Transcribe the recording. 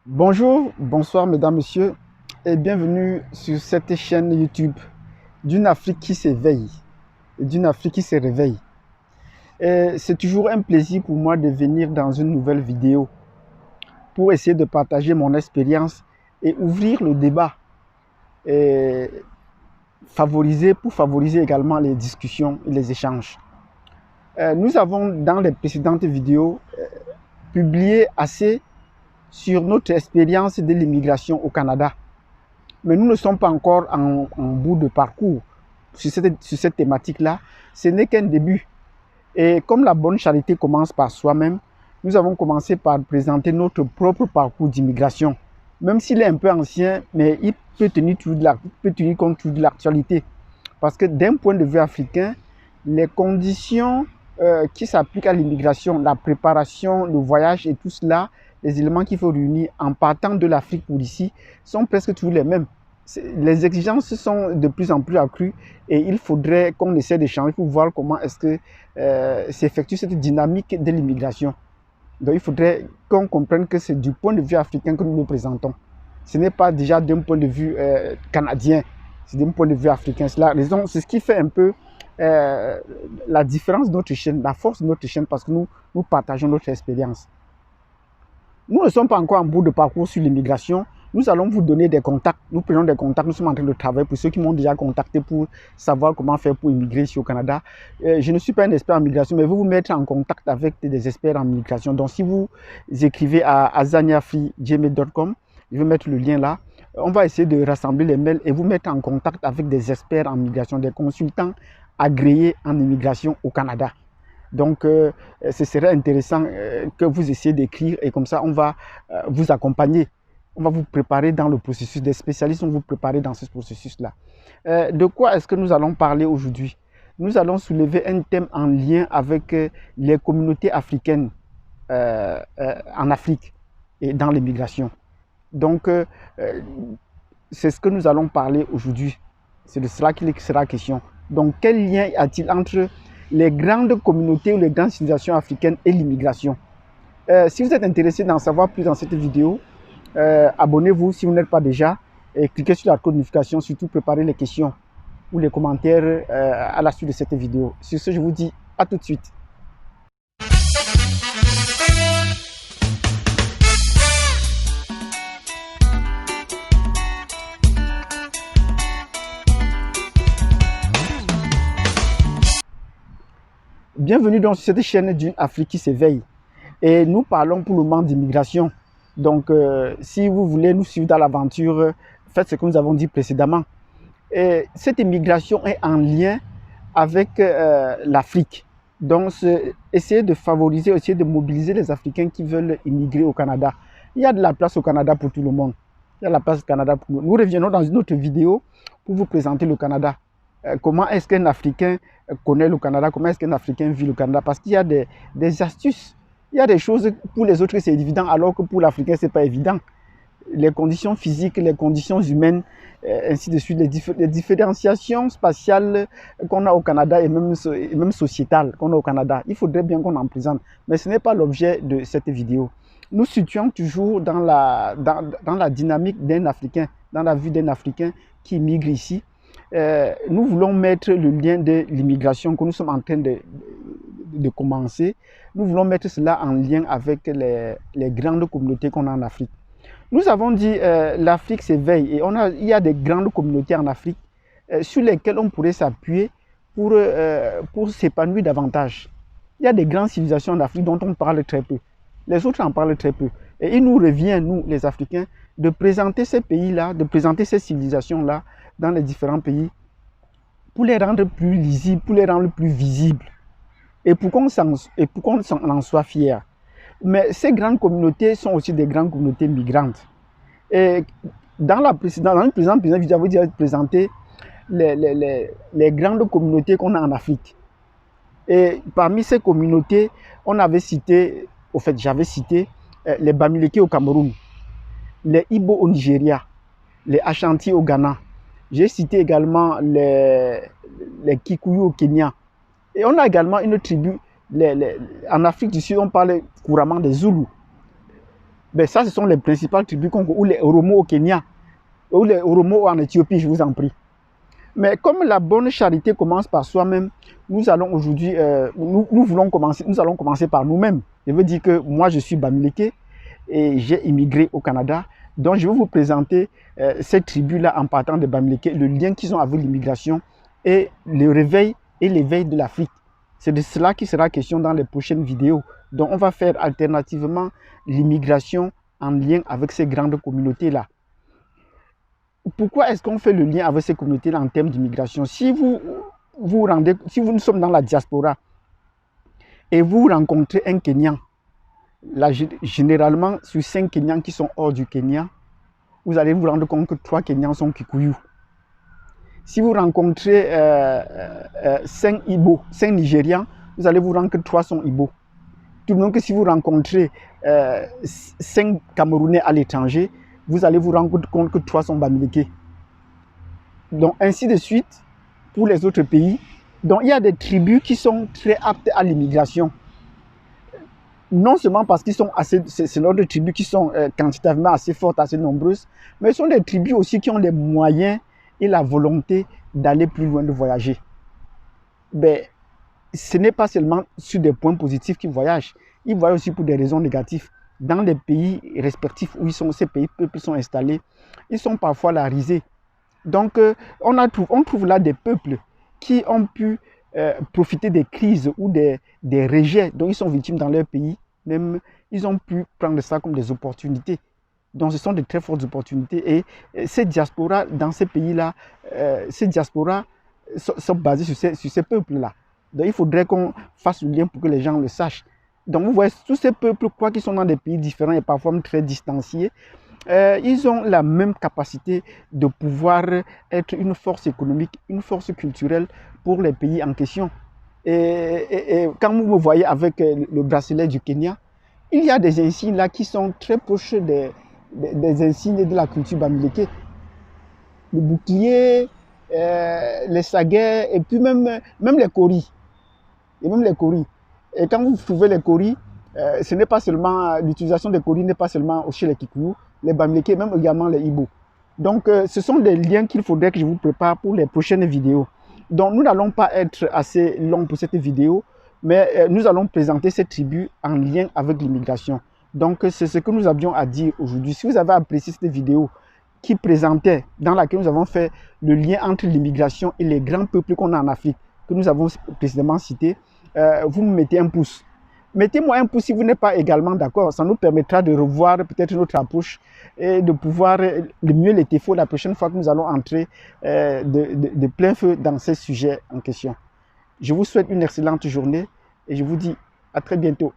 Bonjour, bonsoir mesdames, messieurs et bienvenue sur cette chaîne YouTube d'une Afrique qui s'éveille, d'une Afrique qui se réveille. C'est toujours un plaisir pour moi de venir dans une nouvelle vidéo pour essayer de partager mon expérience et ouvrir le débat et favoriser également les discussions et les échanges. Nous avons dans les précédentes vidéos publié assez sur notre expérience de l'immigration au Canada. Mais nous ne sommes pas encore en bout de parcours sur cette thématique-là. Ce n'est qu'un début. Et comme la bonne charité commence par soi-même, nous avons commencé par présenter notre propre parcours d'immigration. Même s'il est un peu ancien, mais il peut tenir compte de l'actualité. Parce que d'un point de vue africain, les conditions qui s'appliquent à l'immigration, la préparation, le voyage et tout cela, les éléments qu'il faut réunir en partant de l'Afrique pour ici, sont presque tous les mêmes. Les exigences sont de plus en plus accrues et il faudrait qu'on essaie d'échanger pour voir comment est-ce que s'effectue cette dynamique de l'immigration. Donc il faudrait qu'on comprenne que c'est du point de vue africain que nous nous présentons. Ce n'est pas déjà d'un point de vue canadien, c'est d'un point de vue africain. C'est ce qui fait un peu la différence de notre chaîne, la force de notre chaîne, parce que nous partageons notre expérience. Nous ne sommes pas encore en bout de parcours sur l'immigration. Nous allons vous donner des contacts. Nous prenons des contacts. Nous sommes en train de travailler pour ceux qui m'ont déjà contacté pour savoir comment faire pour immigrer ici au Canada. Je ne suis pas un expert en migration, mais vous vous mettre en contact avec des experts en migration. Donc, si vous écrivez à azaniafri@gmail.com, je vais mettre le lien là. On va essayer de rassembler les mails et vous mettre en contact avec des experts en migration, des consultants agréés en immigration au Canada. Donc, ce serait intéressant que vous essayiez d'écrire et comme ça, on va vous accompagner. On va vous préparer dans le processus. Des spécialistes vont vous préparer dans ce processus-là. De quoi est-ce que nous allons parler aujourd'hui? Nous allons soulever un thème en lien avec les communautés africaines en Afrique et dans l'immigration. Donc, c'est ce que nous allons parler aujourd'hui. C'est de cela qu'il sera question. Donc, quel lien y a-t-il entre les grandes communautés ou les grandes civilisations africaines et l'immigration? Si vous êtes intéressé d'en savoir plus dans cette vidéo, abonnez-vous si vous n'êtes pas déjà et cliquez sur la notification. Surtout, préparez les questions ou les commentaires à la suite de cette vidéo. Sur ce, je vous dis à tout de suite. Bienvenue donc sur cette chaîne d'une Afrique qui s'éveille. Et nous parlons pour le moment d'immigration. Donc, si vous voulez nous suivre dans l'aventure, faites ce que nous avons dit précédemment. Et cette immigration est en lien avec l'Afrique. Donc, essayer de favoriser, essayer de mobiliser les Africains qui veulent immigrer au Canada. Il y a de la place au Canada pour tout le monde. Il y a de la place au Canada pour nous. Nous reviendrons dans une autre vidéo pour vous présenter le Canada. Comment est-ce qu'un Africain connaît le Canada? Comment est-ce qu'un Africain vit le Canada? Parce qu'il y a des astuces. Il y a des choses pour les autres, c'est évident, alors que pour l'Africain, ce n'est pas évident. Les conditions physiques, les conditions humaines, ainsi de suite, les différenciations spatiales qu'on a au Canada et même sociétales qu'on a au Canada. Il faudrait bien qu'on en présente, mais ce n'est pas l'objet de cette vidéo. Nous situons toujours dans la dynamique d'un Africain, dans la vie d'un Africain qui migre ici. Nous voulons mettre le lien de l'immigration que nous sommes en train de commencer. Nous voulons mettre cela en lien avec les grandes communautés qu'on a en Afrique. Nous avons dit l'Afrique s'éveille et il y a des grandes communautés en Afrique sur lesquelles on pourrait s'appuyer pour s'épanouir davantage. Il y a des grandes civilisations en Afrique dont on parle très peu. Les autres en parlent très peu. Et il nous revient, nous, les Africains, de présenter ces pays-là, de présenter ces civilisations-là dans les différents pays pour les rendre plus lisibles, pour les rendre plus visibles et pour qu'on en soit fier. Mais ces grandes communautés sont aussi des grandes communautés migrantes. Et dans une précédente vidéo, j'avais déjà présenté les grandes communautés qu'on a en Afrique. Et parmi ces communautés, j'avais cité les Bamileke au Cameroun, les Ibo au Nigeria, les Ashanti au Ghana. J'ai cité également les Kikuyu au Kenya. Et on a également une tribu, en Afrique du Sud, on parle couramment des Zoulous. Ben ça, ce sont les principales tribus Congo, ou les Oromo au Kenya, ou les Oromo en Éthiopie, je vous en prie. Mais comme la bonne charité commence par soi-même, nous allons aujourd'hui, nous allons commencer par nous-mêmes. Je veux dire que moi, je suis Bamileke et j'ai immigré au Canada. Donc, je vais vous présenter cette tribu-là en partant de Bamileke, le lien qu'ils ont avec l'immigration et le réveil et l'éveil de l'Afrique. C'est de cela qui sera question dans les prochaines vidéos. Donc, on va faire alternativement l'immigration en lien avec ces grandes communautés-là. Pourquoi est-ce qu'on fait le lien avec ces communautés-là en termes d'immigration? Si vous sommes dans la diaspora et vous rencontrez un Kenyan, là, généralement, sur 5 Kenyans qui sont hors du Kenya, vous allez vous rendre compte que 3 Kenyans sont Kikuyu. Si vous rencontrez 5 Ibo, 5 Nigérians, vous allez vous rendre que 3 sont Ibo. Tout de même que si vous rencontrez 5 Camerounais à l'étranger, vous allez vous rendre compte que 3 sont Bamileke. Donc ainsi de suite pour les autres pays. Donc il y a des tribus qui sont très aptes à l'immigration. Non seulement parce qu'ils sont assez, c'est l'ordre de tribus qui sont quantitativement assez fortes, assez nombreuses, mais ce sont des tribus aussi qui ont les moyens et la volonté d'aller plus loin, de voyager. Mais ce n'est pas seulement sur des points positifs qu'ils voyagent, ils voyagent aussi pour des raisons négatives. Dans les pays respectifs où ces peuples sont installés, ils sont parfois la risée. Donc, on trouve là des peuples qui ont pu profiter des crises ou des rejets dont ils sont victimes dans leur pays. Même, ils ont pu prendre ça comme des opportunités. Donc, ce sont de très fortes opportunités. Et ces diasporas, dans ces pays-là, ces diasporas sont basées sur ces peuples-là. Donc, il faudrait qu'on fasse le lien pour que les gens le sachent. Donc, vous voyez, tous ces peuples, quoi qu'ils sont dans des pays différents et parfois même très distanciés, ils ont la même capacité de pouvoir être une force économique, une force culturelle pour les pays en question. Et quand vous me voyez avec le bracelet du Kenya, il y a des insignes là qui sont très proches des insignes de la culture Bamileke. Le bouclier, les saguets et puis même les koris. Et même les koris. Et quand vous trouvez les koris, ce n'est pas seulement l'utilisation des koris n'est pas seulement chez les Kikuyu, les Bamileke, même également les Ibo. Donc, ce sont des liens qu'il faudrait que je vous prépare pour les prochaines vidéos. Donc, nous n'allons pas être assez longs pour cette vidéo, mais nous allons présenter cette tribu en lien avec l'immigration. Donc, c'est ce que nous avions à dire aujourd'hui. Si vous avez apprécié cette vidéo qui présentait, dans laquelle nous avons fait le lien entre l'immigration et les grands peuples qu'on a en Afrique, que nous avons précédemment cités, vous me mettez un pouce. Mettez-moi un pouce si vous n'êtes pas également d'accord. Ça nous permettra de revoir peut-être notre approche et de pouvoir le mieux les défauts la prochaine fois que nous allons entrer de plein feu dans ces sujets en question. Je vous souhaite une excellente journée et je vous dis à très bientôt.